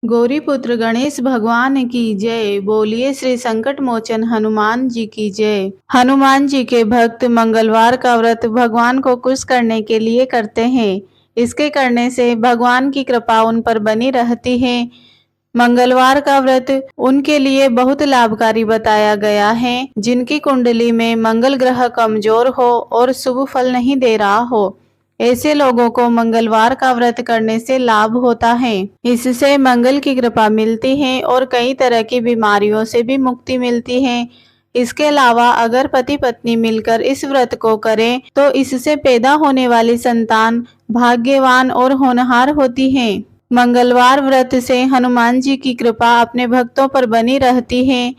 गौरीपुत्र गणेश भगवान की जय। बोलिए श्री संकट मोचन हनुमान जी की जय। हनुमान जी के भक्त मंगलवार का व्रत भगवान को खुश करने के लिए करते हैं। इसके करने से भगवान की कृपा उन पर बनी रहती है। मंगलवार का व्रत उनके लिए बहुत लाभकारी बताया गया है जिनकी कुंडली में मंगल ग्रह कमजोर हो और शुभ फल नहीं दे रहा हो। ऐसे लोगों को मंगलवार का व्रत करने से लाभ होता है। इससे मंगल की कृपा मिलती है और कई तरह की बीमारियों से भी मुक्ति मिलती है। इसके अलावा अगर पति पत्नी मिलकर इस व्रत को करें तो इससे पैदा होने वाली संतान भाग्यवान और होनहार होती है। मंगलवार व्रत से हनुमान जी की कृपा अपने भक्तों पर बनी रहती है।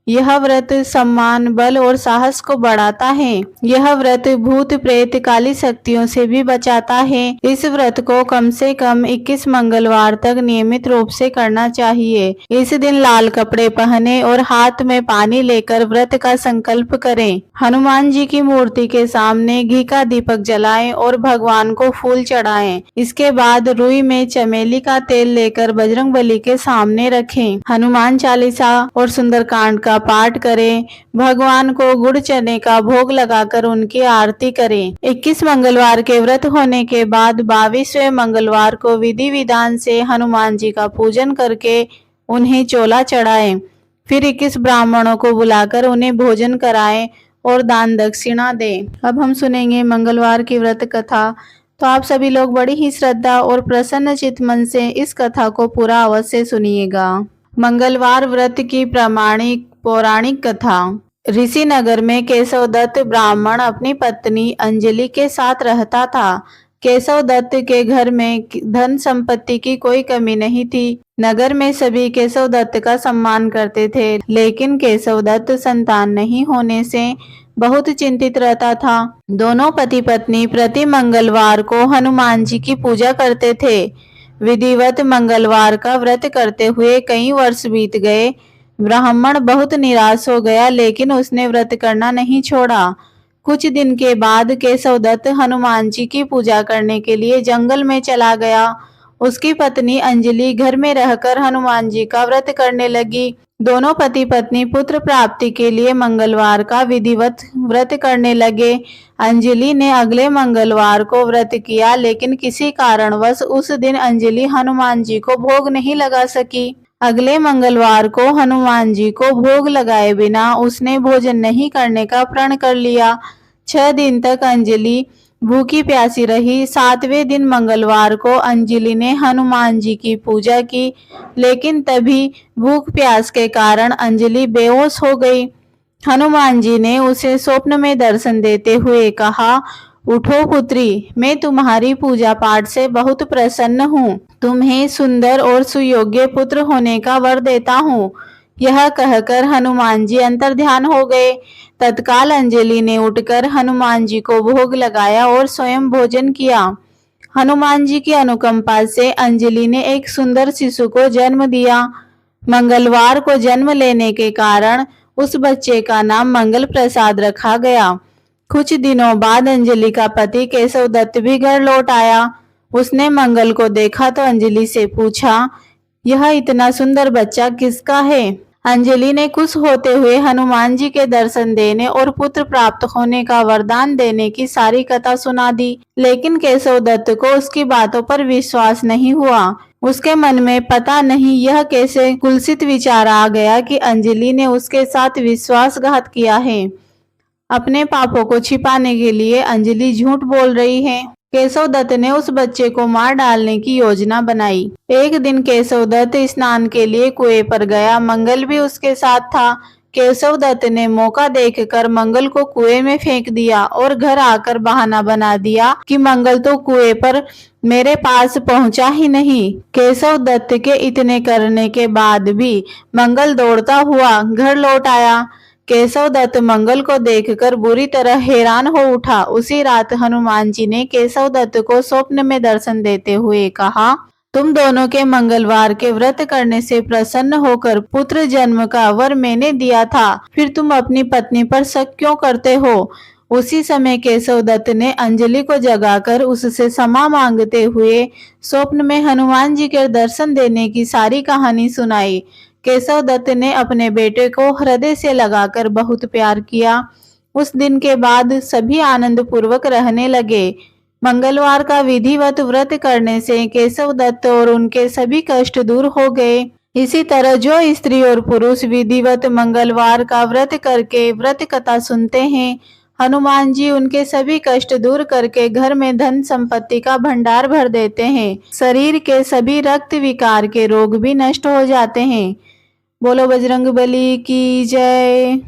यह व्रत सम्मान, बल और साहस को बढ़ाता है। यह व्रत भूत प्रेत काली शक्तियों से भी बचाता है। इस व्रत को कम से कम 21 मंगलवार तक नियमित रूप से करना चाहिए। इस दिन लाल कपड़े पहने और हाथ में पानी लेकर व्रत का संकल्प करें। हनुमान जी की मूर्ति के सामने घी का दीपक जलाएं और भगवान को फूल चढ़ाएं। इसके बाद रुई में चमेली का तेल लेकर बजरंगबली के सामने रखें। हनुमान चालीसा और सुंदरकांड का पाठ करें। भगवान को गुड़ चने का भोग लगाकर उनकी आरती करें। 21 मंगलवार के व्रत होने के बाद 22वें मंगलवार को विधि विधान से हनुमान जी का पूजन करके उन्हें चोला चढ़ाएं। फिर 21 ब्राह्मणों को बुलाकर उन्हें भोजन कराएं और दान दक्षिणा दें। अब हम सुनेंगे मंगलवार की व्रत कथा। तो आप सभी लोग बड़ी ही श्रद्धा और प्रसन्न चित्त मन से इस कथा को पूरा अवश्य सुनिएगा। मंगलवार व्रत की प्रामाणिक पौराणिक कथा। ऋषि नगर में केशवदत्त ब्राह्मण अपनी पत्नी अंजलि के साथ रहता था। केशवदत्त के घर में धन संपत्ति की कोई कमी नहीं थी। नगर में सभी केशवदत्त का सम्मान करते थे, लेकिन केशवदत्त संतान नहीं होने से बहुत चिंतित रहता था। दोनों पति पत्नी प्रति मंगलवार को हनुमान जी की पूजा करते थे। विधिवत मंगलवार का व्रत करते हुए कई वर्ष बीत गए। ब्राह्मण बहुत निराश हो गया, लेकिन उसने व्रत करना नहीं छोड़ा। कुछ दिन के बाद केशवदत्त हनुमान जी की पूजा करने के लिए जंगल में चला गया। उसकी पत्नी अंजलि घर में रहकर हनुमान जी का व्रत करने लगी। दोनों पति पत्नी पुत्र प्राप्ति के लिए मंगलवार का विधिवत व्रत करने लगे। अंजलि ने अगले मंगलवार को व्रत किया, लेकिन किसी कारणवश उस दिन अंजलि हनुमान जी को भोग नहीं लगा सकी। अगले मंगलवार को हनुमान जी को भोग लगाए बिना उसने भोजन नहीं करने का प्रण कर लिया। 6 दिन तक अंजलि भूखी प्यासी रही। 7वें दिन मंगलवार को अंजलि ने हनुमान जी की पूजा की, लेकिन तभी भूख प्यास के कारण अंजलि बेहोश हो गई। हनुमान जी ने उसे स्वप्न में दर्शन देते हुए कहा, उठो पुत्री, मैं तुम्हारी पूजा पाठ से बहुत प्रसन्न हूँ। तुम्हें सुंदर और सुयोग्य पुत्र होने का वर देता हूँ। यह कहकर हनुमान जी अंतर्ध्यान हो गए। तत्काल अंजलि ने उठकर हनुमान जी को भोग लगाया और स्वयं भोजन किया। हनुमान जी की अनुकंपा से अंजलि ने एक सुंदर शिशु को जन्म दिया। मंगलवार को जन्म लेने के कारण उस बच्चे का नाम मंगल प्रसाद रखा गया। कुछ दिनों बाद अंजलि का पति केशवदत्त भी घर लौट आया। उसने मंगल को देखा तो अंजलि से पूछा, यह इतना सुंदर बच्चा किसका है? अंजलि ने खुश होते हुए हनुमान जी के दर्शन देने और पुत्र प्राप्त होने का वरदान देने की सारी कथा सुना दी, लेकिन केशवदत्त को उसकी बातों पर विश्वास नहीं हुआ। उसके मन में पता नहीं यह कैसे कुलसित विचार आ गया कि अंजलि ने उसके साथ विश्वासघात किया है। अपने पापों को छिपाने के लिए अंजलि झूठ बोल रही है। केशवदत्त ने उस बच्चे को मार डालने की योजना बनाई। एक दिन केशवदत्त स्नान के लिए कुएं पर गया। मंगल भी उसके साथ था। केशवदत्त ने मौका देखकर मंगल को कुएं में फेंक दिया और घर आकर बहाना बना दिया कि मंगल तो कुएं पर मेरे पास पहुंचा ही नहीं। केशवदत्त के इतने करने के बाद भी मंगल दौड़ता हुआ घर लौट आया। केशवदत्त मंगल को देखकर बुरी तरह हैरान हो उठा। उसी रात हनुमान जी ने केशवदत्त को स्वप्न में दर्शन देते हुए कहा, तुम दोनों के मंगलवार के व्रत करने से प्रसन्न होकर पुत्र जन्म का वर मैंने दिया था, फिर तुम अपनी पत्नी पर शक क्यों करते हो? उसी समय केशव दत्त ने अंजलि को जगाकर उससे क्षमा मांगते हुए स्वप्न में हनुमान जी के दर्शन देने की सारी कहानी सुनाई। केशव दत्त ने अपने बेटे को हृदय से लगाकर बहुत प्यार किया। उस दिन के बाद सभी आनंद पूर्वक रहने लगे। मंगलवार का विधिवत व्रत करने से केशव दत्त और उनके सभी कष्ट दूर हो गए। इसी तरह जो स्त्री और पुरुष विधिवत मंगलवार का व्रत करके व्रत कथा सुनते हैं, हनुमान जी उनके सभी कष्ट दूर करके घर में धन संपत्ति का भंडार भर देते हैं। शरीर के सभी रक्त विकार के रोग भी नष्ट हो जाते हैं। बोलो बजरंग बली की जय।